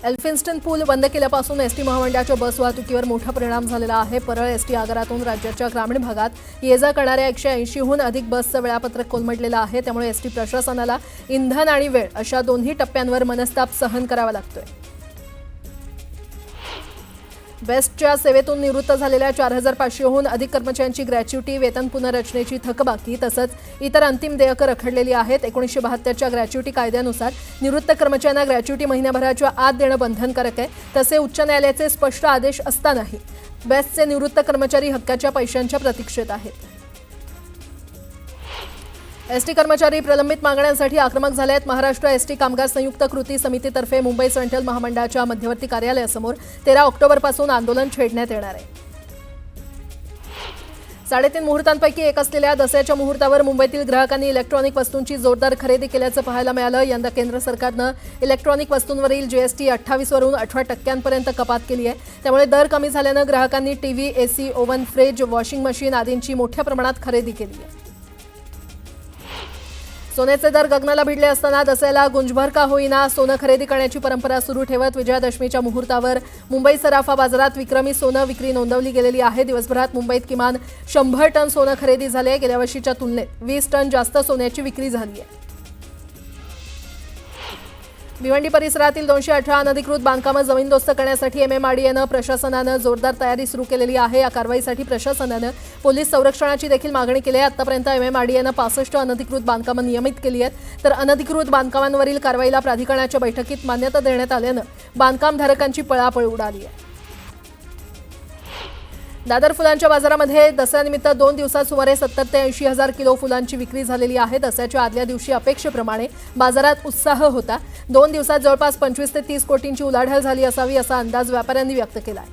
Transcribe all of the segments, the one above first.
Elphinstone पूल बंद केल्यापासून ST महामंडळाच्या बस वाहतुकीवर मोठा परिणाम झालेला आहे। परळ एसटी आगारातून राज्याच्या ग्रामीण भागात ये जा करणाऱ्या 180हून अधिक बसचं वेळापत्रक कोलमडलेलं आहे। त्यामुळे एसटी प्रशासनाला इंधन आणि वेळ अशा दोन्ही टप्प्यांवर मनस्ताप सहन करावा लागतोय। बेस्टच्या सेवेतून निवृत्त झालेल्या 4500हून अधिक कर्मचाऱ्यांची ग्रॅच्युटी, वेतन पुनर्रचनेची थकबाकी तसंच इतर अंतिम देयकं रखडलेली आहेत। 1972च्या ग्रॅच्युटी कायद्यानुसार निवृत्त कर्मचाऱ्यांना ग्रॅच्युटी महिन्याभराच्या आत देणं बंधनकारक आहे। तसे उच्च न्यायालयाचे स्पष्ट आदेश असतानाही बेस्टचे निवृत्त कर्मचारी हक्काच्या पैशांच्या प्रतीक्षेत आहेत। एसटी कर्मचारी प्रलंबित मागण्यांसाठी आक्रमक झाले आहेत। महाराष्ट्र एसटी कामगार संयुक्त कृती समितीतर्फे मुंबई सेंट्रल महामंडळाच्या मध्यवर्ती कार्यालयासमोर 13 ऑक्टोबरपासून आंदोलन छेडण्यात येणार आहे। 3.5 मुहूर्तांपैकी एक असलेल्या दसऱ्याच्या मुहूर्तावर मुंबईतील ग्राहकांनी इलेक्ट्रॉनिक वस्तूंची जोरदार खरेदी केल्याचं पाहायला मिळालं। यंदा केंद्र सरकारनं इलेक्ट्रॉनिक वस्तूंवरील जीएसटी 28 वरून 18% कपात केली आहे। त्यामुळे दर कमी झाल्यानं ग्राहकांनी TV, AC, oven, fridge, washing machine आदींची मोठ्या प्रमाणात खरेदी केली आहे। सोन्याचे दर गगनाला भिडले असताना दसऱ्याला गुंजभर का होईना सोनं खरेदी करण्याची परंपरा सुरू ठेवत विजयादशमीच्या मुहूर्तावर मुंबई सराफा बाजारात विक्रमी सोनं विक्री नोंदवली गेलेली आहे। दिवसभरात मुंबईत किमान 100 टन सोनं खरेदी झाले आहे। गेल्या वर्षीच्या तुलनेत 20 टन जास्त सोन्याची विक्री झाली आहे। भिवंडी परिसरातील 218 अनधिकृत बांधकामं जमीनदोस्त करण्यासाठी एमएमआरडीएनं प्रशासनानं जोरदार तयारी सुरू केलेली आहे। या कारवाईसाठी प्रशासनानं पोलीस संरक्षणाची देखील मागणी केली आहे। आतापर्यंत एमएमआरडीएनं 65 अनधिकृत बांधकामं नियमित केली आहेत। तर अनधिकृत बांधकामांवरील कारवाईला प्राधिकरणाच्या बैठकीत मान्यता देण्यात आल्यानं बांधकामधारकांची पळापळ उडाली आहे। दादर फुलांच्या बाजारामध्ये दसऱ्यानिमित्त 2 दिवसात सुमारे 70 ते 80 हजार किलो फुलांची विक्री झालेली आहे। दसऱ्याच्या आदल्या दिवशी अपेक्षेप्रमाणे बाजारात उत्साह होता। 2 दिवसात जवळपास 25 ते 30 कोटींची उलाढाल झाली असावी असा अंदाज व्यापाऱ्यांनी व्यक्त केला आहे।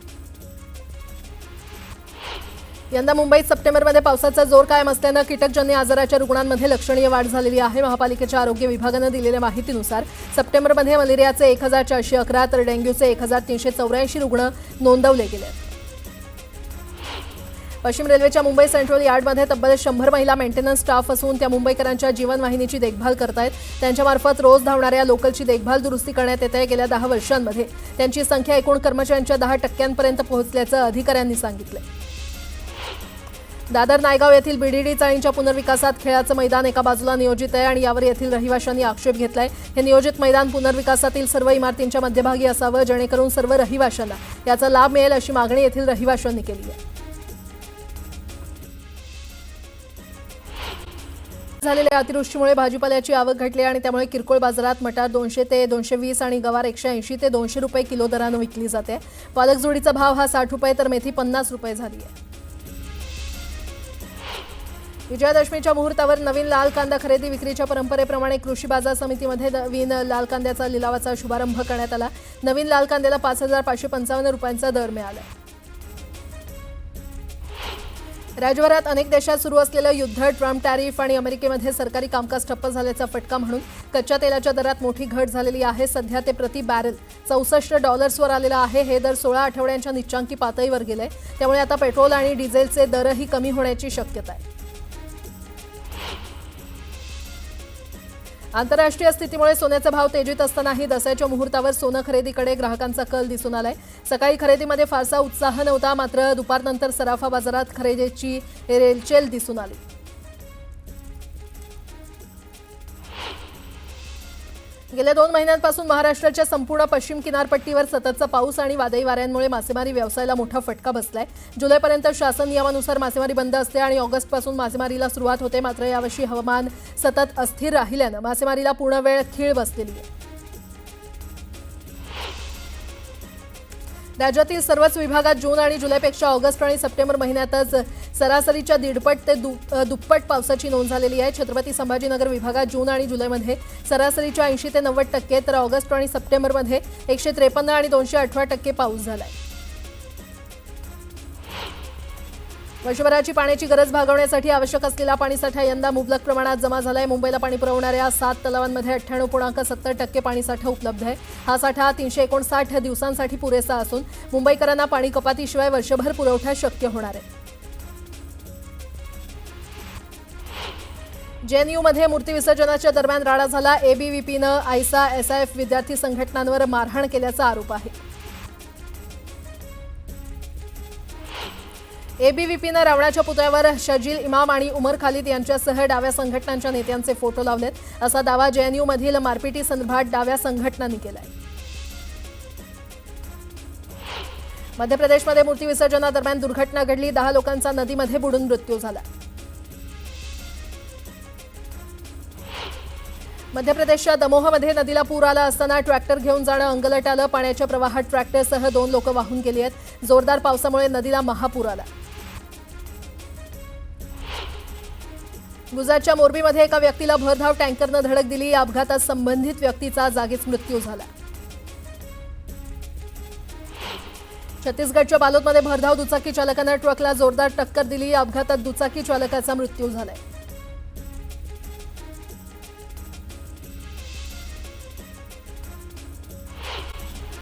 यंदा मुंबईत सप्टेंबरमध्ये पावसाचा जोर कायम असल्यानं कीटकजन्य आजाराच्या रुग्णांमध्ये लक्षणीय वाढ झालेली आहे। महापालिकेच्या आरोग्य विभागानं दिलेल्या माहितीनुसार सप्टेंबरमध्ये मलेरियाचे 1411 तर डेंग्यूचे 1384 रुग्ण नोंदवले गेले। पश्चिम रेल्वेच्या मुंबई सेंट्रल यार्डमध्ये तब्बल 100 महिला मेंटेनन्स स्टाफ असून त्या मुंबईकरांच्या जीवनवाहिनीची देखभाल करतायत। त्यांच्यामार्फत रोज धावणाऱ्या लोकलची देखभाल दुरुस्ती करण्यात येते। गेल्या 10 वर्षांमध्ये त्यांची संख्या एकूण कर्मचाऱ्यांच्या 10% पोहोचल्याचं अधिकाऱ्यांनी सांगितलं। दादर नायगाव येथील बीडीडी चाळींच्या पुनर्विकासात खेळाचं मैदान एका बाजूला नियोजित आहे आणि यावर येथील रहिवाशांनी आक्षेप घेतलाय। हे नियोजित मैदान पुनर्विकासातील सर्व इमारतींच्या मध्यभागी असावं जेणेकरून सर्व रहिवाशांना याचा लाभ मिळेल अशी मागणी येथील रहिवाशांनी केली आहे। झालेल्या अतिवृष्टीमुळे भाजीपाल्याची आवक घटली आणि त्यामुळे किरकोळ बाजारात मटार 200 ते 220 आणि गवार 180 ते 200 रुपये किलो दरानं विकली जाते। पालक जोडीचा भाव हा 60 रुपये तर मेथी 50 रुपये झाली आहे। विजयादशमीच्या मुहूर्तावर नवीन लाल कांदा खरेदी विक्रीच्या परंपरेप्रमाणे कृषी बाजार समितीमध्ये नवीन लाल कांद्याचा लिलावाचा शुभारंभ करण्यात आला। नवीन लाल कांद्याला 5555 रुपयांचा दर मिळाला। राज्यभरात अनेक देशात सुरू असलेलं युद्ध, ट्रम्प टॅरिफ आणि अमेरिकेमध्ये सरकारी कामकाज ठप्प झाल्याचा फटका म्हणून कच्च्या तेलाच्या दरात मोठी घट झालेली आहे। सध्या ते प्रति बॅरल $64वर आलेलं आहे। हे दर 16 आठवड्यांच्या निच्चांकी पातळीवर गेले। त्यामुळे आता पेट्रोल आणि डिझेलचे दरही कमी होण्याची शक्यता आहे। आंतरराष्ट्रीय स्थितीमुळे सोन्याचे भाव तेजीत असतानाही दसऱ्याच्या मुहूर्तावर सोनं खरेदीकडे ग्राहकांचा कल दिसून आलाय। सकाळी खरेदीमध्ये फारसा उत्साह नव्हता, मात्र दुपारनंतर सराफा बाजारात खरेदीची रेलचेल दिसून आली। गेल्या 2 महिन्यांपासून महाराष्ट्राच्या संपूर्ण पश्चिम किनारपट्टीवर सततचा पाऊस आणि वादळी वाऱ्यांमुळे मासेमारी व्यवसायाला मोठा फटका बसलाय। जुलैपर्यंत शासन नियमानुसार मासेमारी बंद असते आणि ऑगस्टपासून मासेमारीला सुरुवात होते। मात्र यावर्षी हवामान सतत अस्थिर राहिल्यानं मासेमारीला पूर्ण वेळ खीळ बसलेली आहे। राज्यातील सर्वच विभागात जून आणि जुलैपेक्षा ऑगस्ट आणि सप्टेंबर महिन्यातच सरासरीच्या 1.5 ते दुप्पट पावसाची नोंद झालेली आहे। छत्रपती संभाजीनगर विभागात जून आणि जुलैमध्ये सरासरीच्या 80 ते 90% तर ऑगस्ट आणि सप्टेंबरमध्ये 153 आणि 218% पाऊस झालाय। वर्षभराची पाण्याची गरज भागवण्यासाठी आवश्यक असलेला पाणीसाठा यंदा मुबलक प्रमाणात जमा झालाय। मुंबईला पाणी पुरवणाऱ्या 7 तलावांमध्ये 98.70% पाणीसाठा उपलब्ध आहे। हा साठा 359 दिवसांसाठी पुरेसा असून मुंबईकरांना पाणी कपातीशिवाय वर्षभर पुरवठा शक्य होणार आहे। जेएनयूमध्ये मूर्ती विसर्जनाच्या दरम्यान राडा झाला. एबीव्हीपीनं आयसा एसआयएफ विद्यार्थी संघटनांवर मारहाण केल्याचा आरोप आहे. एबीव्हीपीनं रावणाच्या पुतळ्यावर शजील इमाम आणि उमर खालिद यांच्यासह डाव्या संघटनांच्या नेत्यांचे फोटो लावलेत, असा दावा जेएनयूमधील मारपिटी संदर्भात डाव्या संघटनांनी केलाय. मध्य प्रदेशमध्ये मूर्ती विसर्जनादरम्यान दुर्घटना घडली. 10 लोकांचा नदीमध्ये बुडून मृत्यू झाला. मध्य प्रदेशच्या दमोहमध्ये नदीला पूर आला असताना ट्रॅक्टर घेऊन जाणं अंगलट आलं. पाण्याच्या प्रवाहात ट्रॅक्टरसह 2 लोक वाहून गेली आहेत. जोरदार पावसामुळे नदीला महापूर आला. गुजरातच्या मोरबीमध्ये एका व्यक्तीला भरधाव टँकरनं धडक दिली. या अपघातात संबंधित व्यक्तीचा जागीच मृत्यू झाला. छत्तीसगडच्या बालोदमध्ये भरधाव दुचाकी चालकानं ट्रकला जोरदार टक्कर दिली. या अपघातात दुचाकी चालकाचा मृत्यू झालाय.